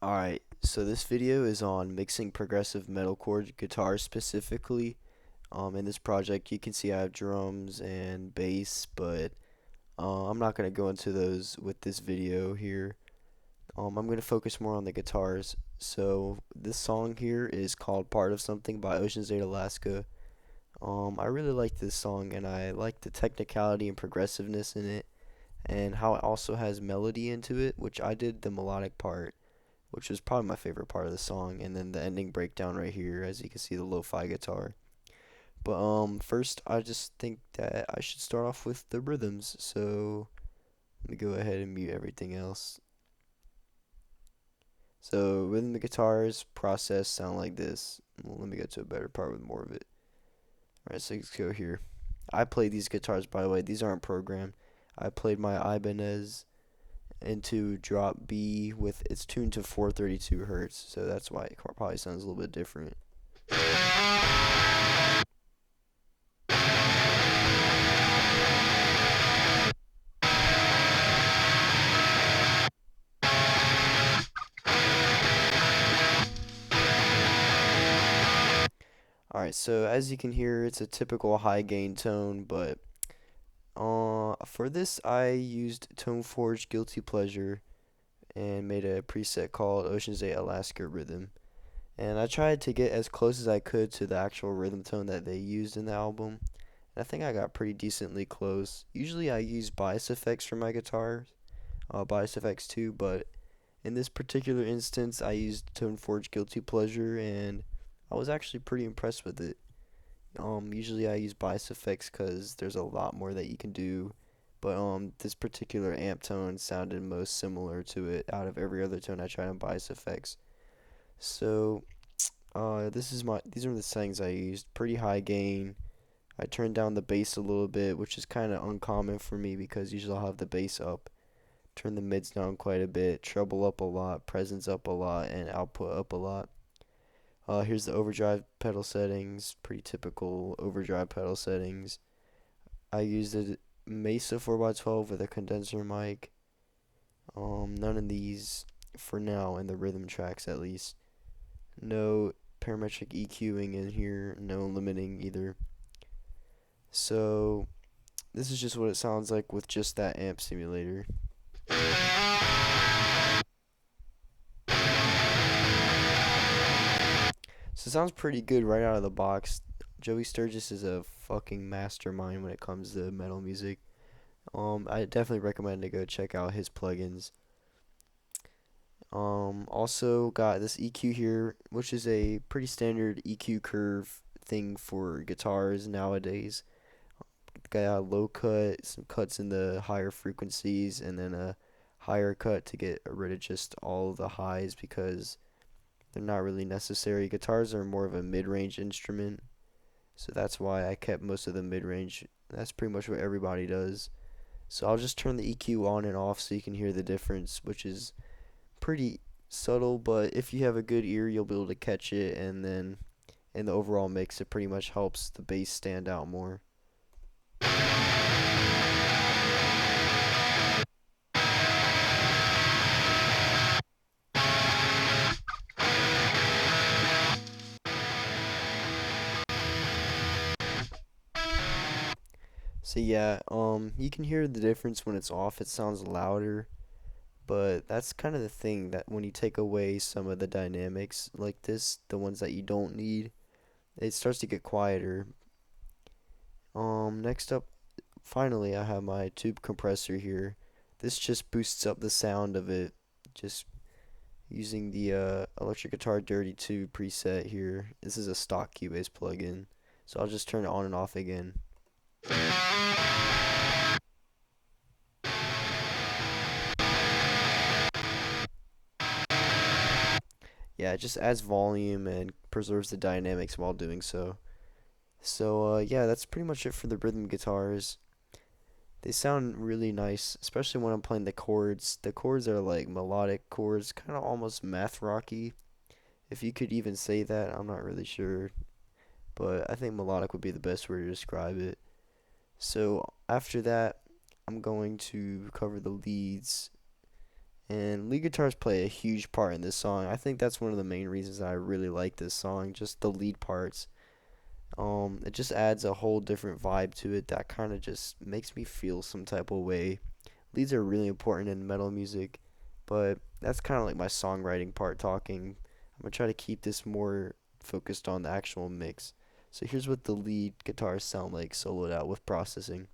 Alright, so this video is on mixing progressive metalcore guitars specifically. In this project you can see I have drums and bass, but I'm not going to go into those with this video here. I'm going to focus more on the guitars. So this song here is called Part of Something by Ocean's 8 Alaska. I really like this song and I like the technicality and progressiveness in it and how it also has melody into it, which I did the melodic part, which was probably my favorite part of the song, and then the ending breakdown right here, as you can see the lo-fi guitar. But first I just think that I should start off with the rhythms. So let me go ahead and mute everything else. So rhythm the guitars process sound like this. Well, let me get to a better part with more of it. Alright, so let's go here. I played these guitars, by the way. These aren't programmed. I played my Ibanez into drop B with it's tuned to 432 hertz, so that's why it probably sounds a little bit different. Alright, so as you can hear, it's a typical high gain tone, but for this I used ToneForge Guilty Pleasure and made a preset called Ocean's 8 Alaska Rhythm. And I tried to get as close as I could to the actual rhythm tone that they used in the album. And I think I got pretty decently close. Usually I use bias effects for my guitars, bias effects too, but in this particular instance I used ToneForge Guilty Pleasure and I was actually pretty impressed with it. Usually I use bias effects because there's a lot more that you can do, but this particular amp tone sounded most similar to it out of every other tone I tried on bias effects. So, these are the settings I used. Pretty high gain. I turned down the bass a little bit, which is kind of uncommon for me because usually I'll have the bass up. Turn the mids down quite a bit, treble up a lot, presence up a lot, and output up a lot. Here's the overdrive pedal settings, pretty typical overdrive pedal settings. I used a Mesa 4x12 with a condenser mic. None of these for now in the rhythm tracks at least. No parametric EQing in here, no limiting either. So this is just what it sounds like with just that amp simulator. So it sounds pretty good right out of the box. Joey Sturgis is a fucking mastermind when it comes to metal music. I definitely recommend to go check out his plugins. Also got this EQ here, which is a pretty standard EQ curve thing for guitars nowadays. Got a low cut, some cuts in the higher frequencies, and then a higher cut to get rid of just all the highs because they're not really necessary. Guitars are more of a mid-range instrument, so that's why I kept most of the mid-range. That's pretty much what everybody does. So I'll just turn the EQ on and off so you can hear the difference, which is pretty subtle, but if you have a good ear, you'll be able to catch it, and then in the overall mix, it pretty much helps the bass stand out more. So yeah, you can hear the difference when it's off. It sounds louder, but that's kind of the thing that when you take away some of the dynamics like this, the ones that you don't need, it starts to get quieter. Next up, finally, I have my tube compressor here. This just boosts up the sound of it, just using the electric guitar dirty tube preset here. This is a stock Cubase plugin, so I'll just turn it on and off again. Yeah, it just adds volume and preserves the dynamics while doing so. So yeah, that's pretty much it for the rhythm guitars. They sound really nice, especially when I'm playing the chords. The chords are like melodic chords, kind of almost math rocky. If you could even say that, I'm not really sure, but I think melodic would be the best way to describe it. So after that, I'm going to cover the leads, And lead guitars play a huge part in this song. I think that's one of the main reasons I really like this song, just the lead parts. It just adds a whole different vibe to it that kind of just makes me feel some type of way. Leads are really important in metal music, but that's kind of like my songwriting part talking. I'm gonna try to keep this more focused on the actual mix. So here's what the lead guitars sound like soloed out with processing.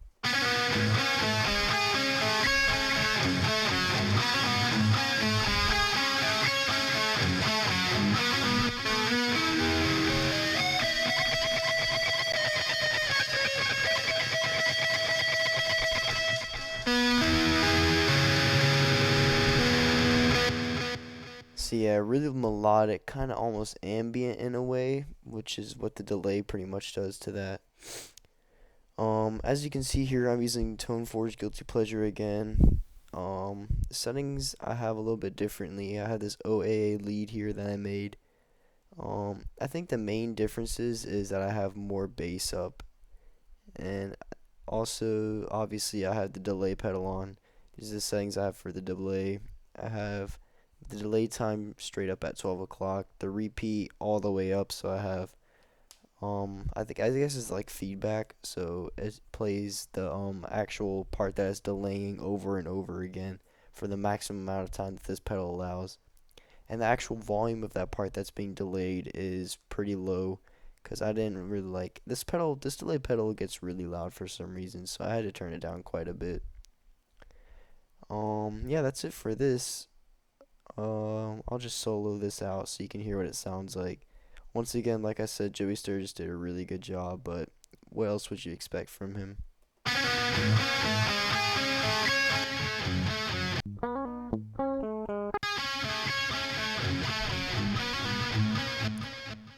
So yeah, really melodic, kind of almost ambient in a way, which is what the delay pretty much does to that. As you can see here, I'm using Tone Forge Guilty Pleasure again. Settings I have a little bit differently. I have this OAA lead here that I made. I think the main differences is that I have more bass up, and also obviously I have the delay pedal on. These are the settings I have for the delay. I have the delay time straight up at 12 o'clock, the repeat all the way up, so I have I guess it's like feedback, so it plays the actual part that is delaying over and over again for the maximum amount of time that this pedal allows. And the actual volume of that part that's being delayed is pretty low because I didn't really like this pedal. This delay pedal gets really loud for some reason, so I had to turn it down quite a bit. Yeah, that's it for this. I'll just solo this out so you can hear what it sounds like. Once again, like I said, Joey Sturgis did a really good job, but what else would you expect from him?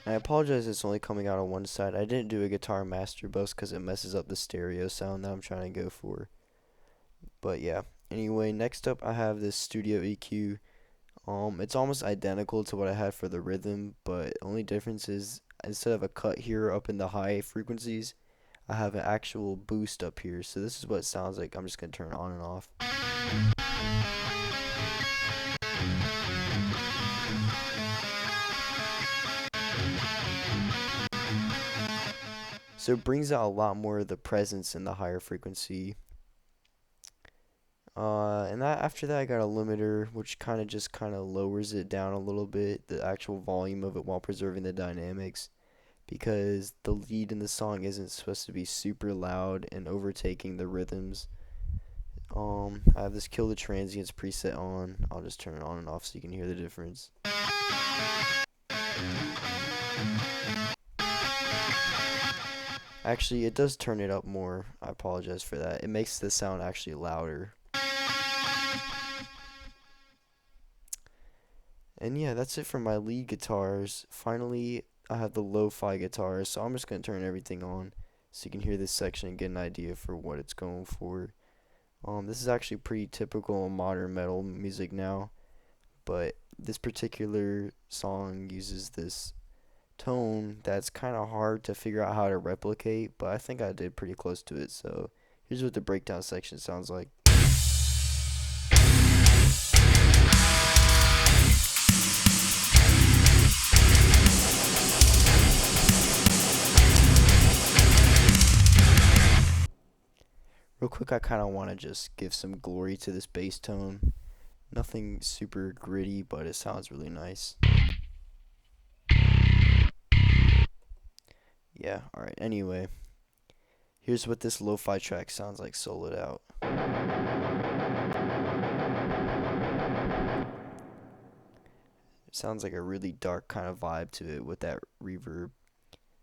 I apologize it's only coming out on one side. I didn't do a guitar master bus because it messes up the stereo sound that I'm trying to go for. But yeah, anyway, next up I have this Studio EQ. It's almost identical to what I had for the rhythm, but only difference is instead of a cut here up in the high frequencies, I have an actual boost up here. So this is what it sounds like. I'm just going to turn it on and off. So it brings out a lot more of the presence in the higher frequency. And that after that I got a limiter, which kind of lowers it down a little bit, the actual volume of it while preserving the dynamics, because the lead in the song isn't supposed to be super loud and overtaking the rhythms. I have this Kill the Transients preset on. I'll just turn it on and off so you can hear the difference. Actually, it does turn it up more. I apologize for that. It makes the sound actually louder. And yeah, that's it for my lead guitars. Finally, I have the lo-fi guitars, so I'm just going to turn everything on so you can hear this section and get an idea for what it's going for. This is actually pretty typical in modern metal music now, but this particular song uses this tone that's kind of hard to figure out how to replicate, but I think I did pretty close to it, so here's what the breakdown section sounds like. Real quick, I kind of want to just give some glory to this bass tone. Nothing super gritty, but it sounds really nice. Yeah, alright, anyway. Here's what this lo-fi track sounds like soloed out. It sounds like a really dark kind of vibe to it with that reverb.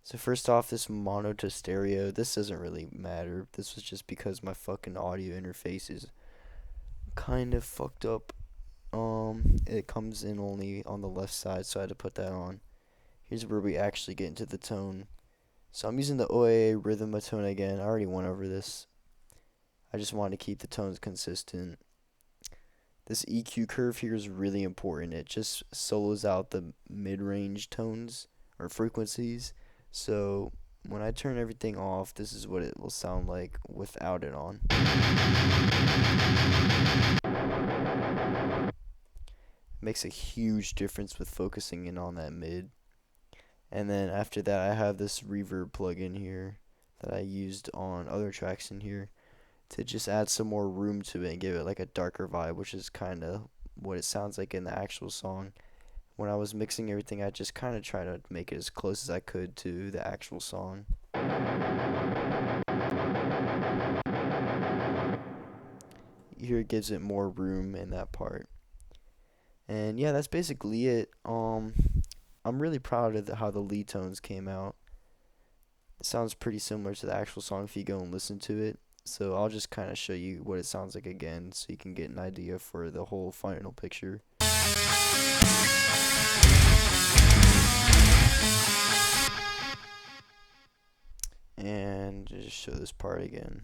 So first off, this mono to stereo, this doesn't really matter. This was just because my fucking audio interface is kind of fucked up. It comes in only on the left side, so I had to put that on. Here's where we actually get into the tone. So I'm using the OAA rhythm tone again. I already went over this. I just wanted to keep the tones consistent. This EQ curve here is really important. It just solos out the mid-range tones or frequencies. So when I turn everything off, this is what it will sound like without it on. Makes a huge difference with focusing in on that mid. And then after that, I have this reverb plugin here that I used on other tracks in here to just add some more room to it and give it like a darker vibe, which is kind of what it sounds like in the actual song. When I was mixing everything, I just kind of tried to make it as close as I could to the actual song. Here it gives it more room in that part. And yeah, that's basically it. I'm really proud of how the lead tones came out. It sounds pretty similar to the actual song if you go and listen to it. So I'll just kind of show you what it sounds like again so you can get an idea for the whole final picture. And just show this part again.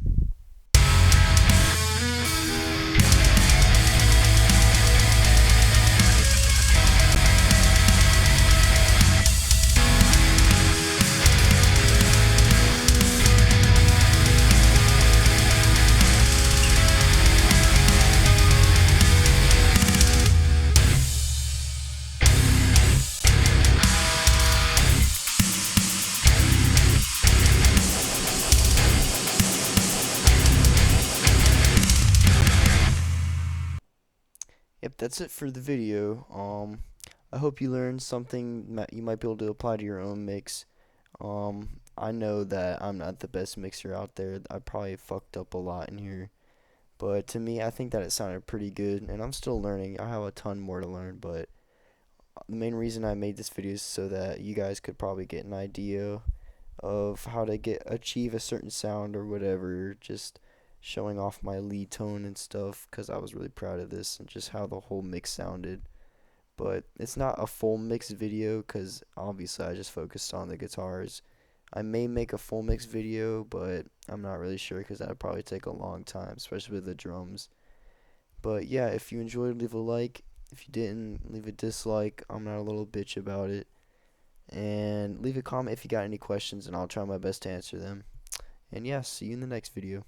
Yep, that's it for the video. I hope you learned something that you might be able to apply to your own mix. I know that I'm not the best mixer out there. I probably fucked up a lot in here. But to me, I think that it sounded pretty good, and I'm still learning. I have a ton more to learn, but the main reason I made this video is so that you guys could probably get an idea of how to achieve a certain sound or whatever, just showing off my lead tone and stuff because I was really proud of this and just how the whole mix sounded. But it's not a full mix video because obviously I just focused on the guitars. I may make a full mix video, but I'm not really sure because that would probably take a long time, especially with the drums. But yeah, if you enjoyed, leave a like. If you didn't, leave a dislike. I'm not a little bitch about it. And leave a comment if you got any questions, and I'll try my best to answer them. And yeah, see you in the next video.